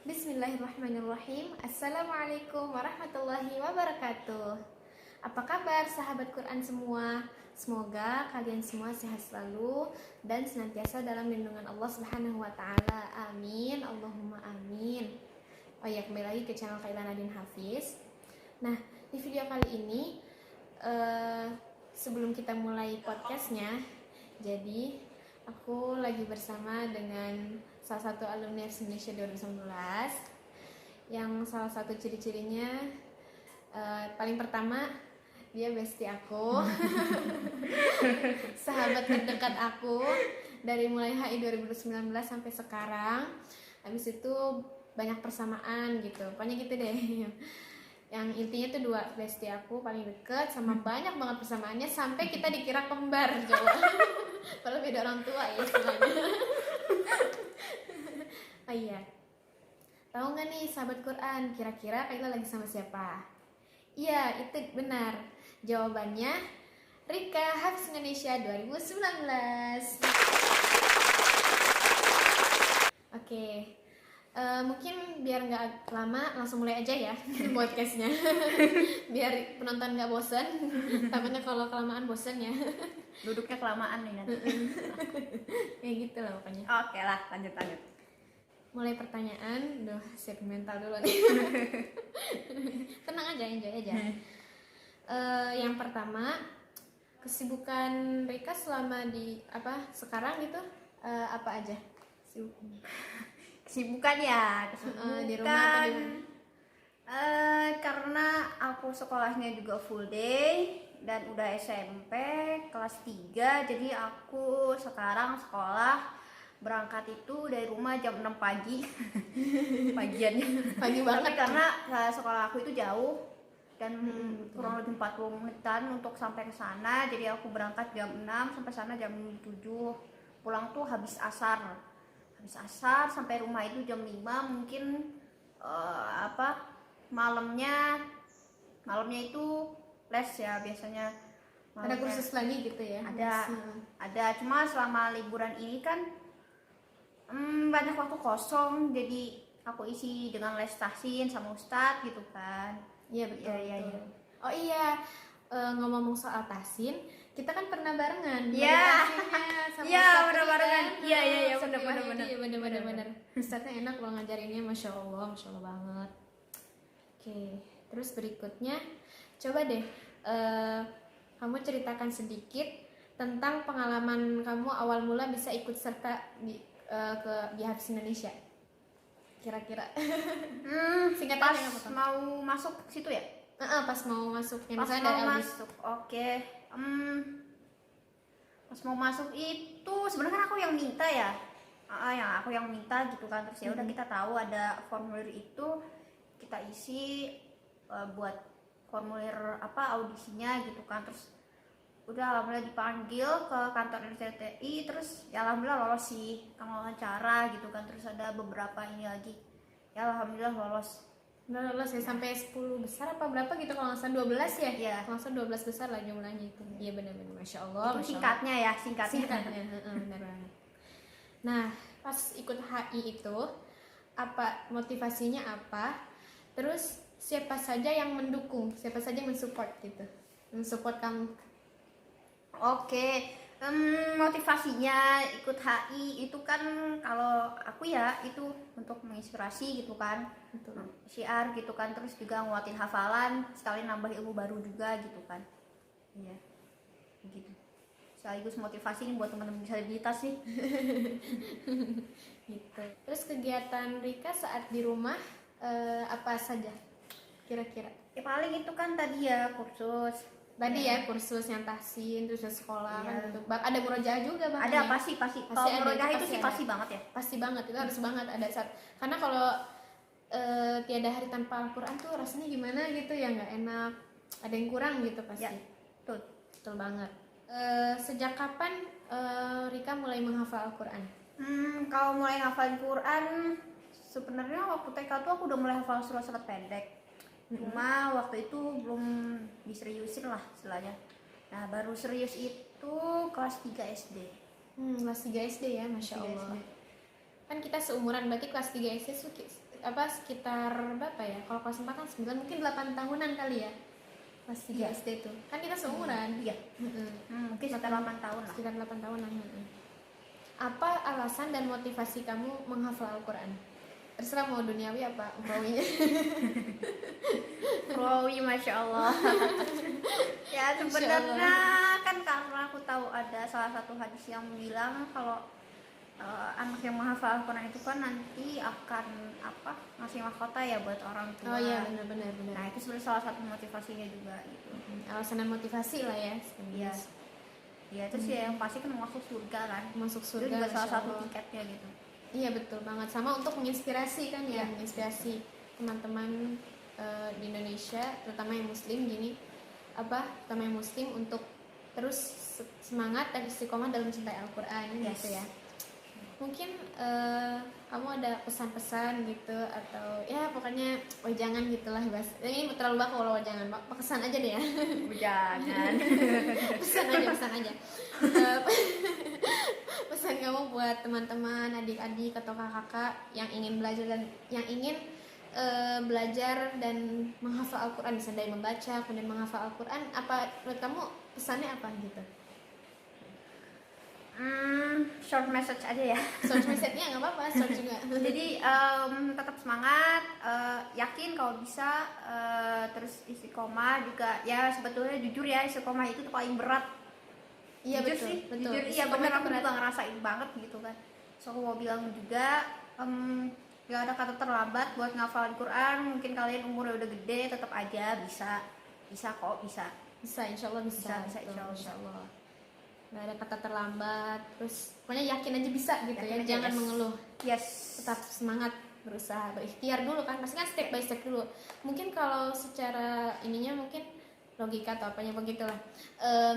Bismillahirrahmanirrahim. Assalamualaikum warahmatullahi wabarakatuh. Apa kabar sahabat Quran semua? Semoga kalian semua sehat selalu dan senantiasa dalam lindungan Allah Subhanahu wa taala. Amin. Allahumma amin. Oh ya, kembali lagi ke channel Kaila Nadine Hafiz. Nah, di video kali ini sebelum kita mulai podcastnya, jadi aku lagi bersama dengan salah satu alumni FC Indonesia 2019 yang salah satu ciri-cirinya paling pertama dia bestie aku sahabat terdekat aku dari mulai HI 2019 sampai sekarang. Habis itu banyak persamaan gitu, pokoknya gitu deh. Yang intinya tuh dua bestie aku paling deket sama banyak banget persamaannya sampai kita dikira kembar coba. Kalau beda orang tua ya sebenarnya. Oh iya, tahu nggak nih sahabat Quran, kira-kira Kaila lagi sama siapa? Iya, itu benar. Jawabannya Rika Hafiz Indonesia 2019. Oke, mungkin biar nggak lama langsung mulai aja ya podcastnya. Biar penonton nggak bosan. Takutnya kalau kelamaan bosan ya. Duduknya kelamaan nih nanti. Kayak gitu lah pokoknya. Oke lah, lanjut. Mulai pertanyaan, siapin mental dulu nih. Tenang aja, enjoy aja. Yang pertama, kesibukan Rika selama di sekarang gitu apa aja? Kesibukan ya, Di rumah atau di mana? Karena aku sekolahnya juga full day dan udah SMP kelas 3, jadi aku sekarang sekolah berangkat itu dari rumah jam 6 pagi. Pagiannya Pagi banget karena sekolah aku itu jauh dan kurang lebih 40 menitan untuk sampai ke sana. Jadi aku berangkat jam 6 sampai sana jam 7. Pulang tuh habis asar sampai rumah itu jam 5 mungkin. Malamnya itu les ya biasanya. Ada kursus lagi gitu ya? Ada, cuma selama liburan ini kan banyak waktu kosong, jadi aku isi dengan les tahsin sama ustadz gitu kan. Iya betul. Iya. Oh iya, ngomong soal tahsin, kita kan pernah barengan. Iya. Iya, pernah barengan. Iya, benar. Ustadznya enak loh ngajarinnya, masya Allah banget. Oke, terus berikutnya coba deh kamu ceritakan sedikit tentang pengalaman kamu awal mula bisa ikut serta di Hafiz Indonesia. Kira-kira singkatannya apa? Mau masuk situ ya? Pas mau masuk, misalnya dari masuk. Oke. Pas mau masuk itu sebenarnya kan aku yang minta ya. Aku yang minta gitu kan. Terus ya udah kita tahu ada formulir itu, kita isi buat formulir audisinya gitu kan. Terus udah alhamdulillah dipanggil ke kantor RCTI, terus ya alhamdulillah lolos sih kamu wawancara gitu kan. Terus ada beberapa ini lagi, ya alhamdulillah lolos ya sampai 10 besar apa berapa gitu, kalau nggak salah 12 ya? Iya. Kalau nggak salah 12 besar lah jumlahnya itu. Iya benar-benar, masya Allah. Itu singkatnya ya, benar banget. Nah, pas ikut HI itu apa motivasinya apa? Terus siapa saja yang mendukung, siapa saja yang mensupport gitu, mensupport kamu? Oke, motivasinya ikut HI itu kan kalau aku ya itu untuk menginspirasi gitu kan. Betul. Syiar gitu kan, terus juga nguatin hafalan, sekali nambah ilmu baru juga gitu kan. Iya, gitu. Sekaligus motivasi nih buat teman-teman disabilitas sih. Gitu. Terus kegiatan Rika saat di rumah apa saja kira-kira? Ya paling itu kan tadi ya kursus. Kursus yang tahsin, terus sekolah kan gitu. Ada murojaah juga Bang. Ada pasti. Kalau murojaah itu sih pasti banget ya. Pasti banget, itu harus banget ada saat. Karena kalau tiada hari tanpa Al-Quran tuh rasanya gimana gitu ya, nggak enak. Ada yang kurang gitu pasti. Ya, betul banget. Sejak kapan Rika mulai menghafal Al-Quran? Kalau mulai hafalin Quran sebenarnya waktu TK tuh aku udah mulai hafal surat-surat pendek. Cuma waktu itu belum diseriusin lah istilahnya. Nah baru serius itu kelas 3 SD. Kelas 3 SD ya, Masya Allah. Kan kita seumuran, berarti kelas 3 SD sekitar berapa ya? Kalau kelas 4 kan 9, mungkin 8 tahunan kali ya. Kelas 3 Iya. SD tuh. Kan kita seumuran. Iya. Mungkin sekitar 8 tahun lah. Sekitar 8 tahunan. Apa alasan dan motivasi kamu menghafal Al-Qur'an? Terserah mau duniawi apa ukhrawinya. Rawi, masya Allah. Ya sebenarnya kan karena aku tahu ada salah satu hadis yang bilang kalau anak yang menghafal Al-Quran itu kan nanti akan ngasih mahkota ya buat orang tua. Oh iya, benar. Nah itu sebenarnya salah satu motivasinya juga gitu. Alasan dan motivasi lah ya. Iya. Ya terus ya yang pasti kan masuk surga kan. Masuk Itu surga juga salah Masya satu Allah. tiketnya gitu. Iya betul banget, sama untuk menginspirasi kan ya, Iya. menginspirasi teman-teman di Indonesia, terutama yang muslim terutama yang muslim untuk terus semangat dan istiqomah dalam mencintai Al-Qur'an Yes. gitu ya. Mungkin kamu ada pesan-pesan gitu atau ya pokoknya jangan gitulah bahas. Ini terlalu baku kalau jangan, pesan aja deh ya. Jangan. pesan aja. Pesan kamu buat teman-teman, adik-adik atau kakak-kakak yang ingin belajar dan menghafal Al-Quran, misalnya dari membaca kemudian menghafal Al-Quran, apa menurut kamu pesannya apa gitu? Short message aja ya. Short message-nya nggak apa-apa, short juga. Jadi tetap semangat, yakin kalau bisa, terus istiqomah juga ya. Sebetulnya jujur ya, istiqomah itu tuh paling berat. Iya Jujur betul, sih, betul. jujur iya Istiqomah bener, itu aku berat. juga ngerasain banget gitu kan. So aku mau bilang juga, gak ada kata terlambat buat ngafalin Quran. Mungkin kalian umurnya udah gede, tetap aja bisa kok, bisa. Bisa, insya Allah bisa. Bisa, Betul, insya Allah. Nggak ada kata terlambat, terus pokoknya yakin aja bisa gitu. Yakin Ya, aja, jangan yes. mengeluh. Yes. Tetap semangat, berusaha, berikhtiar dulu kan, pasti kan step by step dulu. Mungkin kalau secara ininya mungkin logika atau apanya begitulah,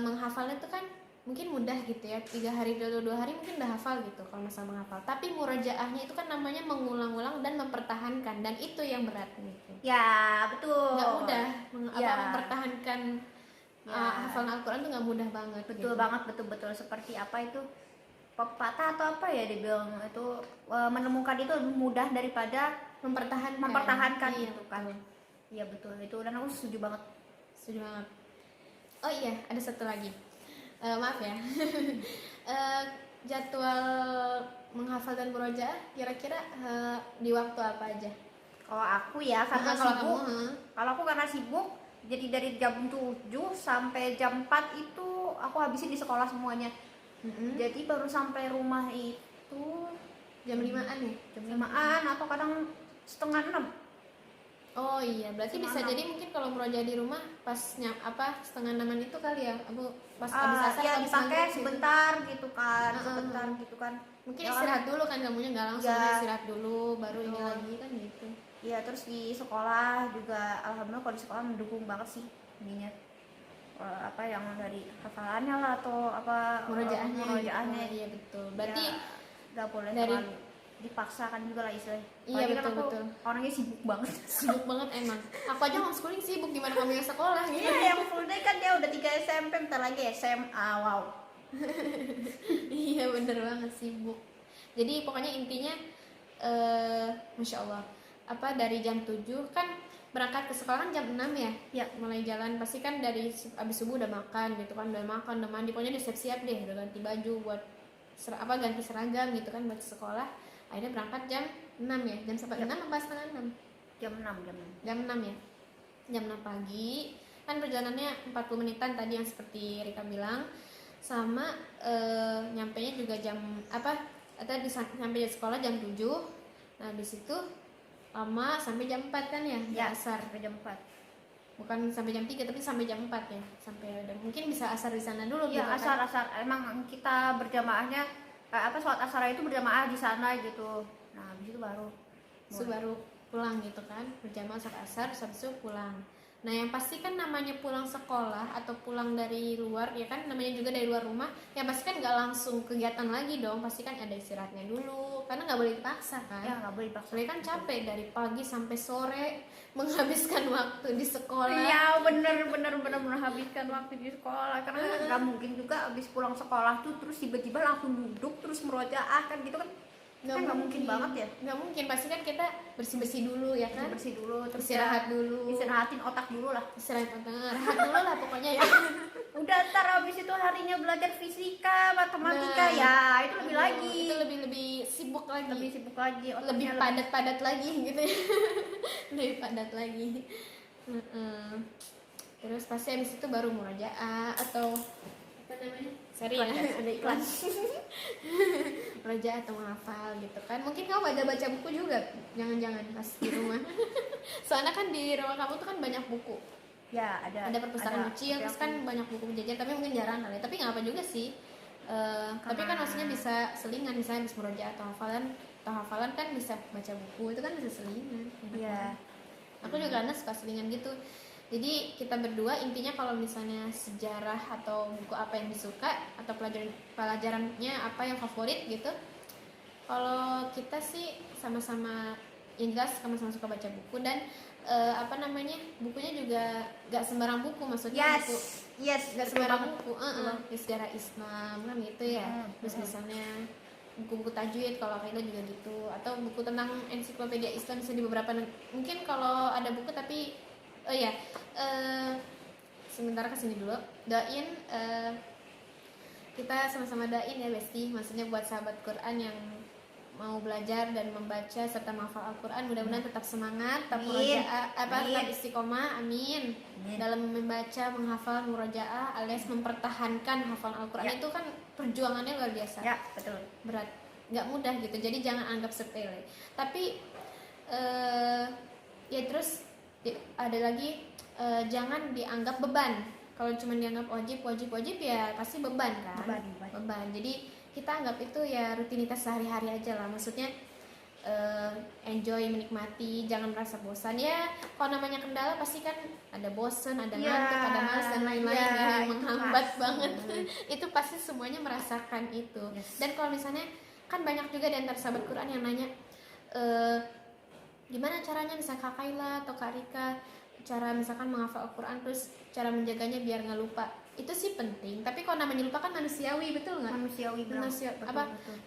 menghafalnya itu kan mungkin mudah gitu ya, 3 hari dulu 2 hari mungkin udah hafal gitu kalau masalah menghafal. Tapi murojaahnya itu kan namanya mengulang-ulang dan mempertahankan, dan itu yang berat gitu. Ya betul. Nggak mudah Ya. mempertahankan hafalan Al-Quran tuh nggak mudah banget. Betul gitu. banget, betul seperti apa itu pepatah atau apa ya dibilang itu, menemukan itu lebih mudah daripada mempertahankan Iya, gitu kan. betul. Iya betul itu, dan aku setuju banget. Setuju banget. Oh iya, ada satu lagi. Maaf ya. Jadwal menghafal dan murojaah kira-kira di waktu apa aja? Kalau aku ya karena Kalau sibuk, kamu, kalau aku karena sibuk, jadi dari jam 7 sampai jam 4 itu aku habisin di sekolah semuanya. Jadi baru sampai rumah itu jam 5-an ya? jam 5-an atau kadang setengah 6. Oh iya, berarti bisa Setengah jadi mungkin kalau murojaah di rumah pas setengah 6-an itu kali ya, Abu pas habis asar Ya habis dipakai maghrib gitu. sebentar gitu kan, sebentar gitu kan. Mungkin Ya, istirahat dulu kan, kamunya nggak langsung Ya. istirahat dulu baru ini Betul. lagi kan gitu. Iya, terus di sekolah juga alhamdulillah kalau di sekolah mendukung banget sih ininya, apa yang dari hafalannya lah atau apa Murojaahnya. murojaahnya. Iya betul. Berarti Ya, nggak boleh dari- terlalu dipaksakan juga lah istilahnya. Iya, Apalagi kan betul, aku betul. orangnya sibuk banget. sibuk banget emang. Aku aja homeschooling sibuk, gimana kamu yang sekolah gitu. Iya, yang full day kan dia udah 3 SMP, bentar lagi SMA. Wow. Iya bener banget, sibuk. Jadi pokoknya intinya Masya Allah, dari jam 7 kan berangkat ke sekolah kan jam 6 ya. Ya. Mulai jalan pasti kan dari abis subuh udah makan gitu kan, udah makan, udah mandi, pokoknya udah siap-siap deh, udah ganti baju buat ganti seragam gitu kan buat sekolah. Akhirnya berangkat jam 6 ya, jam sampai 6 apa setengah 6? Jam 6. Jam 6 ya, jam 6 pagi kan perjalanannya 40 menitan tadi yang seperti Rika bilang, sama nyampenya juga jam tadi sampai di sekolah jam 7. Nah habis itu lama sampai jam 4 kan ya, Ya, asar. sampai jam 4. Bukan sampai jam 3 tapi sampai jam 4 ya, sampai mungkin bisa asar di sana dulu Iya, gitu kan. asar emang kita berjamaahnya sholat asar itu berjamaah di sana gitu. Nah, habis itu baru Terus baru pulang gitu kan, berjamaah saat asar, habis itu pulang. Nah yang pasti kan namanya pulang sekolah atau pulang dari luar ya kan, namanya juga dari luar rumah, ya pasti kan nggak langsung kegiatan lagi dong, pasti kan ada istirahatnya dulu karena nggak boleh dipaksa kan. ya nggak boleh dipaksa. Soalnya kan capek dari pagi sampai sore menghabiskan waktu di sekolah. Iya, bener menghabiskan waktu di sekolah karena nggak mungkin juga habis pulang sekolah tuh terus tiba-tiba langsung duduk terus murojaah kan gitu kan. Nggak mungkin banget ya. Nggak mungkin, pasti kan kita bersih dulu ya kan, Bersih dulu, terus istirahat dulu, istirahatin otak dulu lah. istirahat dulu lah pokoknya ya. Udah ntar habis itu harinya belajar fisika, matematika, Nah, ya itu lebih aduh, lagi. itu lebih sibuk lagi, Lebih sibuk lagi, otaknya lebih padat lagi gitu ya. Lebih padat lagi. Terus pasti habis itu baru murajaah atau apa namanya? Sorry ya, ada iklan. Murajaah atau menghafal gitu kan. Mungkin kamu baca buku juga, jangan-jangan pas di rumah. Soalnya kan di rumah kamu tuh kan banyak buku. Ya, ada Perpustakaan kecil, terus kan banyak buku jajan, tapi mungkin jarang kali. Tapi nggak apa juga sih. Tapi kan maksudnya bisa selingan, misalnya habis murajaah atau hafalan kan bisa baca buku, itu kan bisa selingan. Iya. Aku juga karena suka selingan gitu. Jadi kita berdua intinya kalau misalnya sejarah atau buku apa yang disuka atau pelajarannya apa yang favorit gitu. Kalau kita sih sama-sama yang jelas sama-sama suka baca buku dan bukunya juga gak sembarang buku, maksudnya buku gak sembarang buku, sejarah Islam kan gitu ya. Terus misalnya buku-buku tajwid kalau Kaila juga gitu, atau buku tentang ensiklopedia Islam bisa di beberapa mungkin kalau ada buku tapi sebentar kesini dulu doain kita sama-sama doain ya Besti, maksudnya buat sahabat Quran yang mau belajar dan membaca serta menghafal Al-Quran, mudah-mudahan tetap semangat, tetap tetap istiqomah, amin. Dalam membaca, menghafal, murajaah alias mempertahankan hafalan Al-Quran itu kan perjuangannya luar biasa. Ya, betul. Berat, nggak mudah gitu. Jadi jangan anggap sepele. Tapi terus ada lagi jangan dianggap beban. Kalau cuma dianggap wajib ya pasti beban kan. Beban. Jadi kita anggap itu ya rutinitas sehari-hari aja lah, maksudnya enjoy, menikmati, jangan merasa bosan ya. Kalau namanya kendala pasti kan ada bosan, ada ngantuk, ada malas dan lain-lain yang menghambat banget. Itu pasti semuanya merasakan itu. Dan kalau misalnya kan banyak juga di antara sahabat Quran yang nanya gimana caranya misalnya Kak Kaila atau Kak Rika cara misalkan menghafal Al-Quran terus cara menjaganya biar nggak lupa. Itu sih penting, tapi kalau namanya lupa kan manusiawi, betul nggak?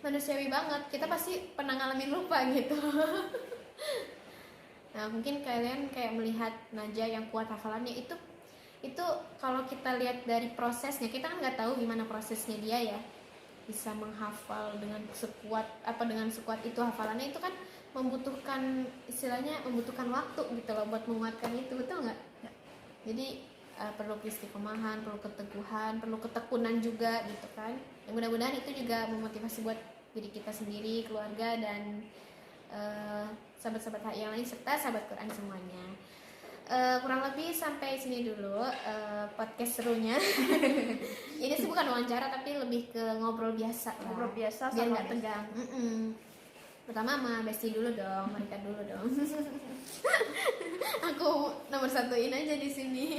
Manusiawi banget, kita pasti pernah ngalamin lupa gitu. Nah mungkin kalian kayak melihat Najah yang kuat hafalannya itu kalau kita lihat dari prosesnya, kita kan nggak tahu gimana prosesnya dia ya bisa menghafal dengan sekuat itu hafalannya, itu kan membutuhkan waktu gitu loh buat menguatkan itu, betul nggak? Jadi perlu istiqomahan, perlu keteguhan, perlu ketekunan juga gitu kan. Yang mudah-mudahan itu juga memotivasi buat diri kita sendiri, keluarga dan sahabat-sahabat yang lain serta sahabat Quran semuanya. Kurang lebih sampai sini dulu podcast serunya. Ini sih bukan wawancara tapi lebih ke ngobrol biasa lah. Ngobrol biasa biar nggak tegang. Pertama sama Besti dulu dong, mereka dulu dong. Aku nomor satuin aja di sini.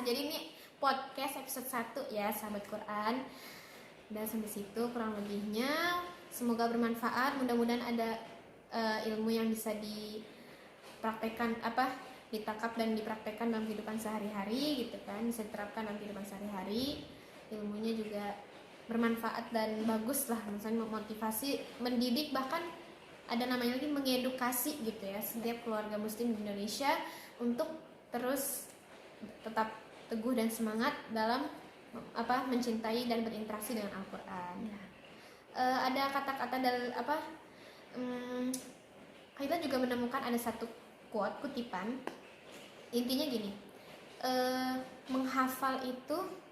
Jadi ini podcast episode 1 ya sahabat Quran. Dan sampai situ kurang lebihnya. Semoga bermanfaat. Mudah-mudahan ada ilmu yang bisa dipraktekkan, ditangkap dan dipraktekkan dalam kehidupan sehari-hari gitu kan. Bisa diterapkan dalam kehidupan sehari-hari. Ilmunya juga bermanfaat dan bagus lah, misalnya memotivasi, mendidik, bahkan ada namanya lagi mengedukasi gitu ya setiap keluarga muslim di Indonesia untuk terus tetap teguh dan semangat dalam mencintai dan berinteraksi dengan Al-Quran. Ada kata-kata dari kita juga menemukan ada satu quote, kutipan, intinya gini, menghafal itu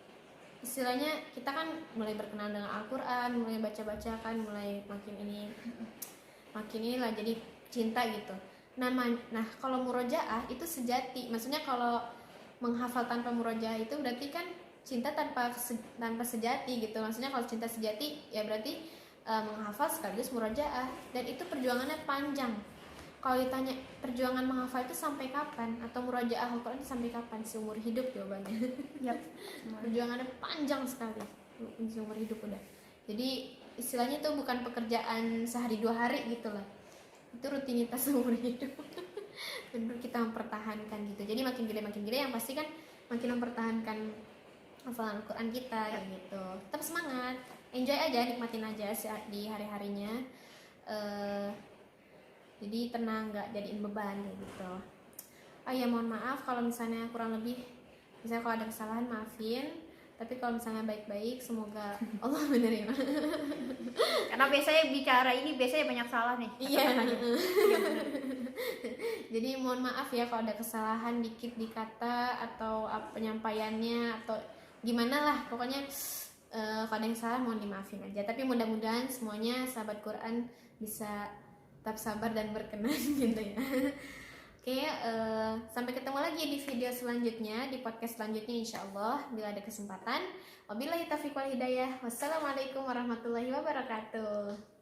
istilahnya kita kan mulai berkenalan dengan Al-Quran, mulai baca-baca kan, mulai makin inilah jadi cinta gitu. Nah kalau murojaah itu sejati, maksudnya kalau menghafal tanpa murojaah itu berarti kan cinta tanpa sejati gitu. Maksudnya kalau cinta sejati ya berarti menghafal sekaligus murojaah, dan itu perjuangannya panjang. Kalau ditanya perjuangan menghafal itu sampai kapan atau murojaah Al-Quran itu sampai kapan? Seumur hidup jawabannya. Perjuangannya panjang sekali, seumur hidup udah. Jadi istilahnya itu bukan pekerjaan sehari 2 hari gitu lah. Itu rutinitas seumur hidup. Dan kita mempertahankan gitu. Jadi makin gede yang pasti kan makin mempertahankan hafalan Al-Quran kita gitu. Tetap semangat, enjoy aja, nikmatin aja di hari-harinya. jadi tenang, nggak jadiin beban kayak gitu. Oh ya, mohon maaf kalau misalnya kurang lebih, misalnya kalau ada kesalahan maafin, tapi kalau misalnya baik-baik semoga Allah menerima. Karena biasanya bicara ini biasanya banyak salah nih. Iya. Iya benar. Jadi mohon maaf ya kalau ada kesalahan dikit di kata atau penyampaiannya atau gimana lah, pokoknya kalau ada yang salah mohon dimaafin aja. Tapi mudah-mudahan semuanya sahabat Quran bisa tetap sabar dan berkenan gitu ya. Oke, sampai ketemu lagi di video selanjutnya, di podcast selanjutnya insya Allah bila ada kesempatan. Wabillahi taufiq wal hidayah. Wassalamualaikum warahmatullahi wabarakatuh.